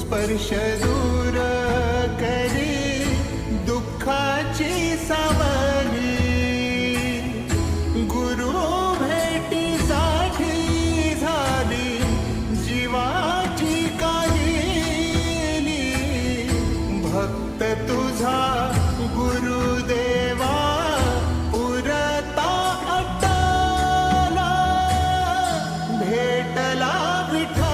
स्पर्श दूर करी दुःखाची सावली, गुरु भेटीसाठी झाली जीवाची काहिली। भक्त तुझा गुरुदेवा पुरता अट्टाला भेटला विठ्ठला।